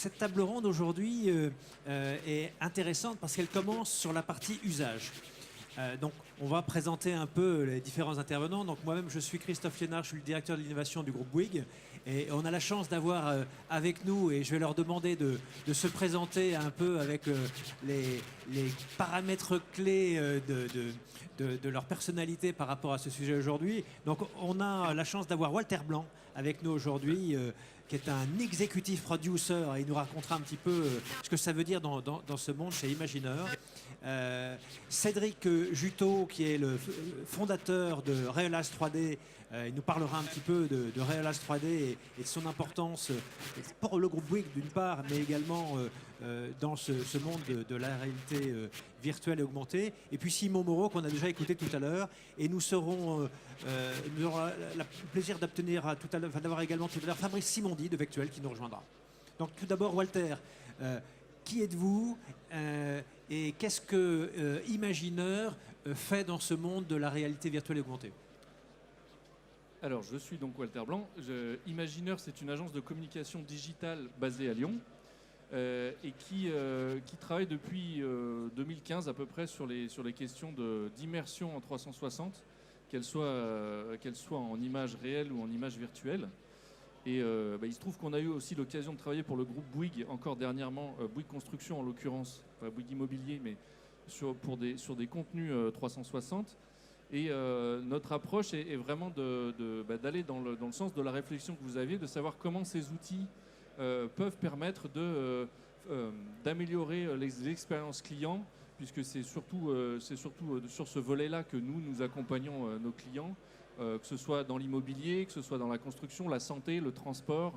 Cette table ronde aujourd'hui est intéressante parce qu'elle commence sur la partie usage. Donc, on va présenter un peu les différents intervenants. Donc, moi-même, je suis Christophe Liénard, je suis le directeur de l'innovation du groupe Bouygues. Et on a la chance d'avoir avec nous, et je vais leur demander de se présenter un peu avec les paramètres clés de leur personnalité par rapport à ce sujet aujourd'hui. Donc, on a la chance d'avoir Walter Blanc avec nous aujourd'hui, qui est un executive producer, et il nous racontera un petit peu ce que ça veut dire dans ce monde chez Imagineur. Cédric Juteau, qui est le fondateur de Realize 3D, il nous parlera un petit peu de Realize 3D et de son importance pour le groupe Bouygues d'une part, mais également dans ce monde de la réalité virtuelle et augmentée. Et puis Simon Moreau, qu'on a déjà écouté tout à l'heure, et nous aurons le plaisir d'avoir également tout à l'heure Fabrice Simondi de Vectuel qui nous rejoindra. Donc tout d'abord, Walter, qui êtes-vous et qu'est-ce que Imagineur fait dans ce monde de la réalité virtuelle et augmentée? Alors, je suis donc Walter Blanc. Imagineur, c'est une agence de communication digitale basée à Lyon et qui travaille depuis 2015 à peu près sur les questions d'immersion en 360, qu'elle soit en image réelle ou en image virtuelle. Et il se trouve qu'on a eu aussi l'occasion de travailler pour le groupe Bouygues, encore dernièrement, Bouygues Construction en l'occurrence, enfin Bouygues Immobilier, mais sur des contenus 360. Et notre approche est vraiment d'aller dans le sens de la réflexion que vous aviez, de savoir comment ces outils peuvent permettre d'améliorer les expériences clients, puisque c'est surtout sur ce volet-là que nous accompagnons nos clients. Que ce soit dans l'immobilier, que ce soit dans la construction, la santé, le transport,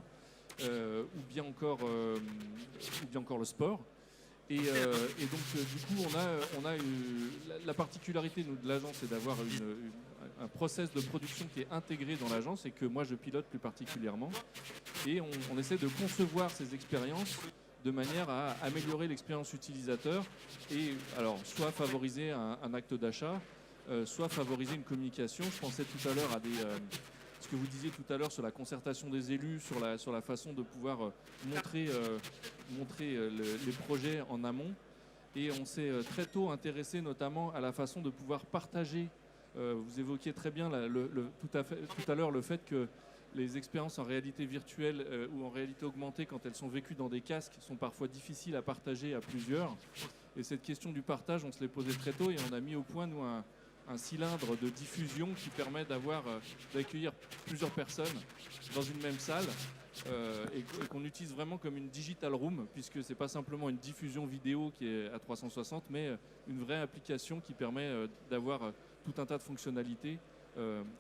ou bien encore le sport. Et donc du coup, on a la particularité de l'agence, c'est d'avoir un process de production qui est intégré dans l'agence et que moi je pilote plus particulièrement. Et on essaie de concevoir ces expériences de manière à améliorer l'expérience utilisateur et alors soit favoriser un acte d'achat, soit favoriser une communication. Je pensais tout à l'heure à ce que vous disiez tout à l'heure sur la concertation des élus, sur la façon de pouvoir montrer les projets en amont. Et on s'est très tôt intéressé notamment à la façon de pouvoir partager. Vous évoquiez très bien tout à l'heure le fait que les expériences en réalité virtuelle ou en réalité augmentée, quand elles sont vécues dans des casques, sont parfois difficiles à partager à plusieurs. Et cette question du partage, on se l'est posée très tôt et on a mis au point, nous, un cylindre de diffusion qui permet d'accueillir plusieurs personnes dans une même salle et qu'on utilise vraiment comme une digital room, puisque c'est pas simplement une diffusion vidéo qui est à 360, mais une vraie application qui permet d'avoir tout un tas de fonctionnalités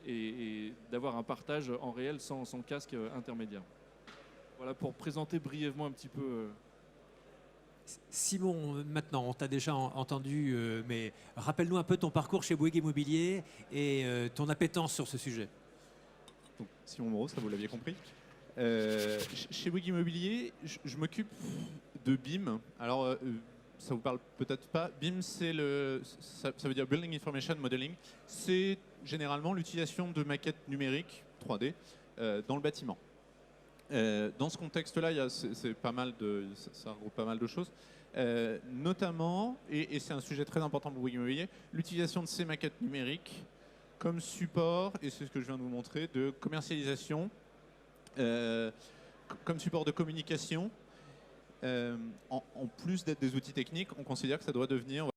et d'avoir un partage en réel sans casque intermédiaire. Voilà pour présenter brièvement un petit peu. Simon, maintenant, on t'a déjà entendu, mais rappelle-nous un peu ton parcours chez Bouygues Immobilier et ton appétence sur ce sujet. Donc, Simon Moreau, ça vous l'aviez compris. Chez Bouygues Immobilier, je m'occupe de BIM. Alors, ça vous parle peut-être pas. BIM, ça veut dire Building Information Modeling. C'est généralement l'utilisation de maquettes numériques 3D dans le bâtiment. Dans ce contexte-là, ça regroupe pas mal de choses, notamment, et c'est un sujet très important pour Bouygues Immobilier, l'utilisation de ces maquettes numériques comme support, et c'est ce que je viens de vous montrer, de commercialisation, comme support de communication. En plus d'être des outils techniques, on considère que ça doit devenir